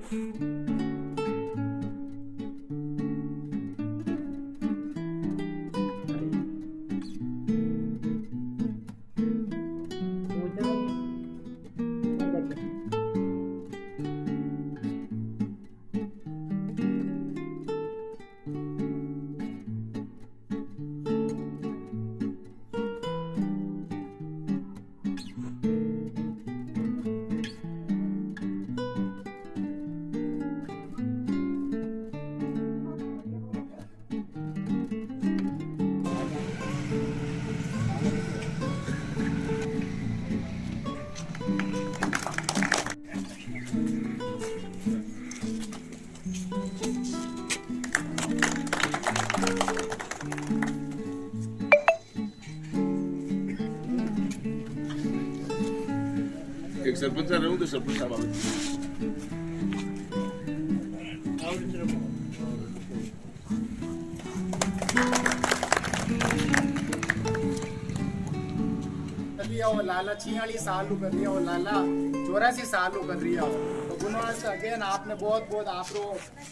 एक सरपंच रहूं तो सरपंच साहब आवे और लाला 46 साल कर रही है और लाला 84 साल कर रही है। तो गुणवास अगेन आपने बहुत बहुत आपको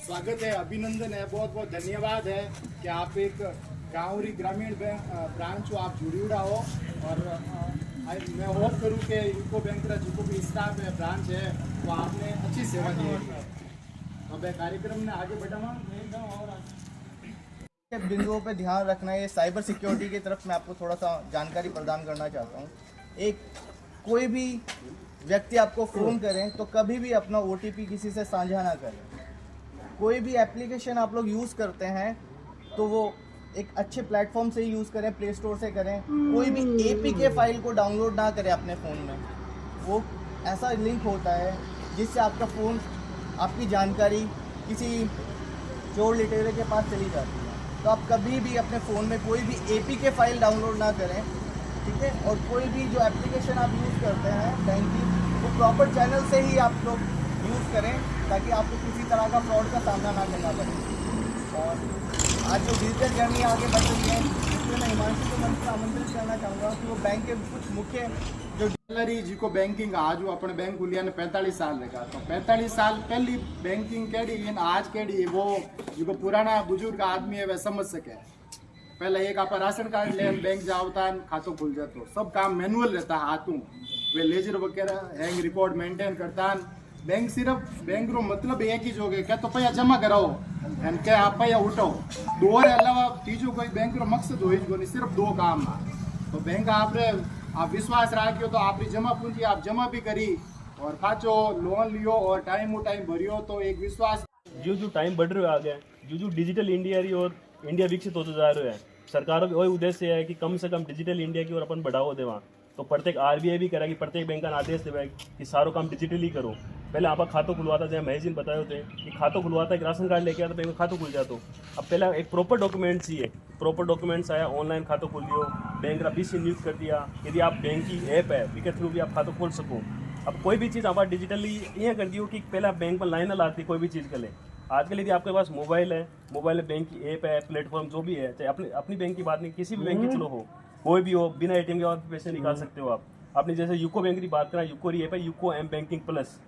स्वागत है, अभिनंदन है, बहुत बहुत धन्यवाद है कि आप एक गाँवरी ग्रामीण बैंक ब्रांच आप जुड़ी उड़ा हो। और मैं होप करूँ कि यूको बैंक का जिनको भी स्टाफ है ब्रांच है वो आपने अच्छी सेवा दी है। अब कार्यक्रम ने आगे बढ़ावा बिंदुओं पे ध्यान रखना है। ये साइबर सिक्योरिटी की तरफ मैं आपको थोड़ा सा जानकारी प्रदान करना चाहता हूँ। एक कोई भी व्यक्ति आपको फ़ोन करें तो कभी भी अपना OTP किसी से साझा ना करें। कोई भी एप्लीकेशन आप लोग यूज़ करते हैं तो वो एक अच्छे प्लेटफॉर्म से ही यूज़ करें, प्ले स्टोर से करें। कोई भी APK फाइल को डाउनलोड ना करें अपने फ़ोन में। वो ऐसा लिंक होता है जिससे आपका फ़ोन, आपकी जानकारी किसी चोर लुटेरे के पास चली जाती है। तो आप कभी भी अपने फ़ोन में कोई भी APK फाइल डाउनलोड ना करें, ठीक है। और कोई भी जो एप्लीकेशन आप यूज़ करते हैं बैंकिंग, वो प्रॉपर चैनल से ही आप लोग यूज़ करें ताकि आपको किसी तरह का फ्रॉड का सामना ना करना पड़े। और आज जो डिजिटल जर्नी आगे बढ़ रही है इसमें मैं हिमांशु को मंच आमंत्रित करना चाहूँगा कि वो बैंक के कुछ मुख्य जो जी को बैंकिंग आज अपने बैंक खुलिया ने 45 साल लगा। तो 45 साल पहली बैंकिंग केड़ी आज केड़ी वो जो पुराना बुजुर्ग आदमी है वह समझ सके। पहले एक आप राशन कार्ड ले बैंक जाता खातो खुल जाता, सब काम मैनुअल रहता हाथों, वे लेजर वगैरह हैंग रिकॉर्ड मेंटेन करता। बैंक सिर्फ बैंक रो मतलब एक ही जो क्या तो पैसा जमा कराओ एंड क्या आप पैसा उठाओ, दो अलावा तीजो कोई बैंक रो मकसद हो ही सिर्फ दो काम। तो बैंक आप विश्वास रखियो तो आपकी जमा पूंजी आप जमा भी करी और पाचो लोन लियो और टाइम भरियो तो एक विश्वास। जो टाइम बढ़ रहा है आगे, जो डिजिटल इंडिया रही और इंडिया विकसित होते जा रहा है, सरकारों का वही उद्देश्य है कि कम से कम डिजिटल इंडिया की ओर अपन बढ़ावा देवा। तो प्रत्येक RBI भी करेगी, प्रत्येक बैंक का आदेश देवा कि सारो काम डिजिटली करो। पहले आप खातों खुलवाता जैसे महेश जी ने बताए होते कि खातों खुलवाता एक राशन कार्ड लेके आता बैंक में खातों खुल जाता। अब पहला एक प्रॉपर डॉक्यूमेंट चाहिए, प्रॉपर डॉक्यूमेंट्स आया, ऑनलाइन खातों खोल लियो, बैंक का BC नियुक्त कर दिया। यदि आप बैंक की ऐप है उसके थ्रू भी आप खातों खोल सको। अब कोई भी चीज़ आप डिजिटली ये कर दियो कि पहले बैंक में लाइन लाती कोई भी चीज़ के लिए। आजकल यदि आपके पास मोबाइल है, मोबाइल में बैंक की ऐप है, प्लेटफॉर्म जो भी है, चाहे अपनी बैंक की बात नहीं, किसी भी बैंक की चलो हो, कोई भी हो, बिना ATM के बाद पैसे निकाल सकते हो आप। आपने जैसे यूको बैंक की बात करा, यूको ऐप है, यूको M बैंकिंग प्लस,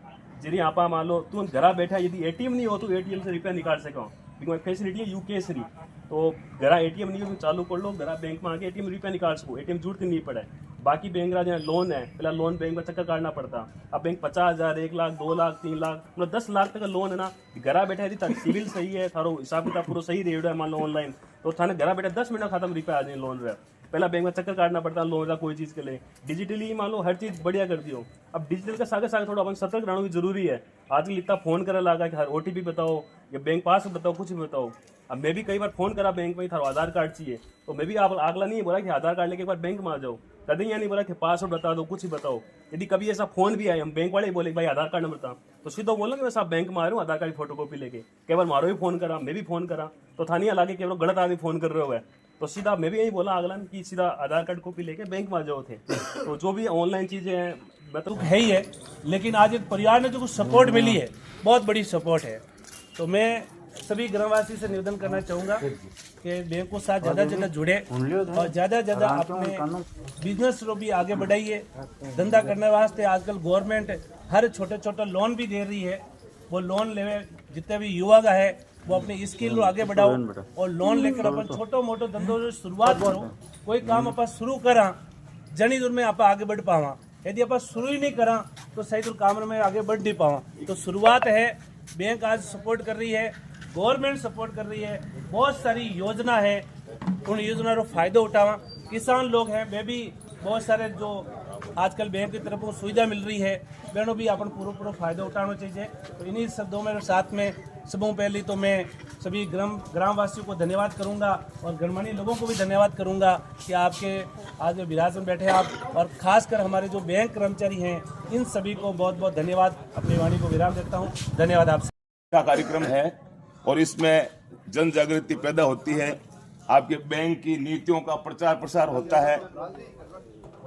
जी आप मान लो तुम घर बैठा यदि ATM नहीं हो तो ATM से रुपया निकाल सको। बिकॉज फैसिलिटी है UKSRI, तो घर ATM नहीं हो तो चालू कर लो, घर बैंक में आके ATM रुपया निकाल सको, ATM जरूरत नहीं पड़े। बाकी बैंक का जो लोन है, पहला लोन बैंक में चक्कर काटना पड़ता। अब बैंक 50,000, 1 लाख, 2 लाख, 3 लाख, मतलब 10 लाख तक का लोन है ना, घर बैठा यदि सिविल सही है, थारो हिसाब किताब पूरा सही रेट है, मान लो ऑनलाइन, तो थाने घर बैठा 10 मिनट खाता में रुपया आ जाए लोन रहा। पहला बैंक में चक्कर काटना पड़ता लोन का कोई चीज़ के लिए। डिजिटली मान लो हर चीज़ बढ़िया कर दियो। अब डिजिटल का सागे सागे थोड़ा अपन सतर्क रहना भी जरूरी है। आजकल इतना फ़ोन करा लगा कि हर OTP बताओ या बैंक पास बताओ, कुछ भी बताओ। अब मैं भी कई बार फ़ोन करा बैंक में, थारो आधार कार्ड चाहिए, तो मैं भी आप अगला नहीं बोला कि आधार कार्ड लेके एक बार बैंक में आ जाओ, कभी यहाँ नहीं बोला कि पासवर्ड बता दो, कुछ ही बताओ। यदि कभी ऐसा फ़ोन भी आए, हम बैंक वाले बोले भाई आधार कार्ड नंबर था, तो सीधा बोलो कि मैं साहब बैंक में आ रहा हूँ, आधार कार्ड की फोटोकॉपी लेके। कई बार मारो भी फ़ोन करा, मैं भी फ़ोन करा, तो था नहीं लगे केवल गलत आदमी फ़ोन कर रहे हो है, तो सीधा मैं भी यही बोला अगला कि सीधा आधार कार्ड कॉपी लेके बैंक में आ जाओ थे। तो जो भी ऑनलाइन चीज़ें हैं मतलब है ही है, लेकिन आज एक परिवार ने जो कुछ सपोर्ट मिली है, बहुत बड़ी सपोर्ट है। तो मैं सभी ग्रामवासी से निवेदन करना चाहूँगा कि बैंक को साथ ज़्यादा ज़्यादा जुड़े और ज़्यादा ज़्यादा अपने बिजनेस को भी आगे बढ़ाइए। धंधा करने वास्ते आजकल गवर्नमेंट हर छोटे छोटे लोन भी दे रही है, वो लोन ले, जितने भी युवा का है वो अपनी स्किल को आगे बढ़ाओ और लोन लेकर अपन छोटो मोटो धंधो जो शुरुआत करो। कोई काम अपन शुरू करा जनी दूर में आप आगे बढ़ पावा, यदि आप शुरू ही नहीं करा तो सही दूर काम में आगे बढ़ नहीं पावा। तो शुरुआत है, बैंक आज सपोर्ट कर रही है, गवर्नमेंट सपोर्ट कर रही है, बहुत सारी योजना है, उन योजना का फायदा उठावा। किसान लोग हैं वे भी बहुत सारे जो आजकल बैंक की तरफ सुविधा मिल रही है बहनों भी अपन पूरा फायदा उठाना चाहिए। तो इन्हीं शब्दों में साथ में सबों पहले तो मैं सभी ग्रामवासियों को धन्यवाद करूंगा और गणमान्य लोगों को भी धन्यवाद करूंगा कि आपके आज में विराज में बैठे आप, और खासकर हमारे जो बैंक कर्मचारी हैं इन सभी को बहुत बहुत धन्यवाद। अपनी वाणी को विराम देता हूँ, धन्यवाद आपसे। का कार्यक्रम है और इसमें जन जागृति पैदा होती है, आपके बैंक की नीतियों का प्रचार प्रसार होता है।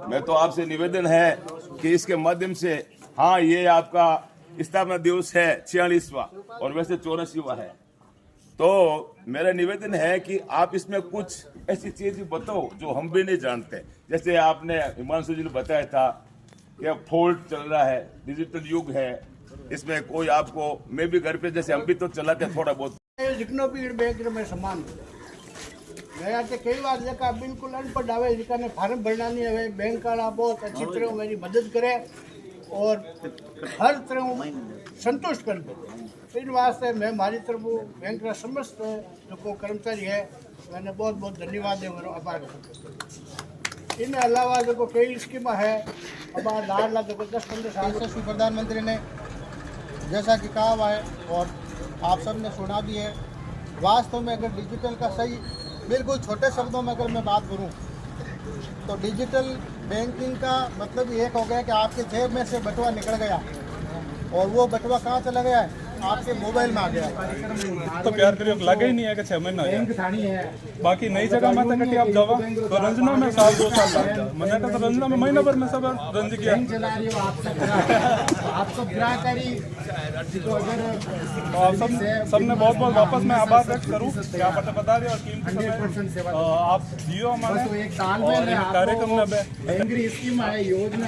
मैं तो आपसे निवेदन है कि इसके माध्यम से, हाँ ये आपका स्थापना दिवस है 46वां और वैसे 84वां है, तो मेरा निवेदन है कि आप इसमें कुछ ऐसी चीज बताओ जो हम भी नहीं जानते। जैसे आपने हिमांशु जी ने बताया था कि फोल्ड चल रहा है, डिजिटल युग है, इसमें कोई आपको, मैं भी घर पे जैसे हम भी तो चलाते थोड़ा बहुत। जितनो भी बैंक में समान गया थे कई बार जगह बिल्कुल अनपढ़ आवे जिका ने फार्म भरना नहीं है, बैंक वाला बहुत अच्छी तरह मेरी मदद करे और हर तरह संतुष्ट कर दे। इन वास्ते मैं हमारी तरफ बैंक का समस्त जो कर्मचारी है मैंने बहुत बहुत धन्यवाद दे और आभार। इन अलावा जो कई स्कीम है अब लाडला जो 10-15 साल यशस्वी प्रधानमंत्री ने जैसा कि कहा हुआ है और आप सब ने सुना भी है, वास्तव में अगर डिजिटल का सही बिल्कुल छोटे शब्दों में अगर मैं बात करूं तो डिजिटल बैंकिंग का मतलब ये हो गया कि आपके जेब में से बटुआ निकल गया और वो बटुआ कहाँ चला गया है, आपके मोबाइल में आ गया। तो प्यार करियो लगे ही नहीं है कि 6 महीना है, बाकी नई जगह में तक आप जावा तो रंजना में 1-2 साल लग जाए। मैंने कहा रंजना में महीना भर में सब रंज किया। आप सब ग्राहकारी आप सबने बहुत बहुत वापस मैं आभार व्यक्त करूँ कि आप बता रहे और कीमती समय आप दियो हमारे एक साल में कार्यक्रम में बैंक स्कीम है योजना।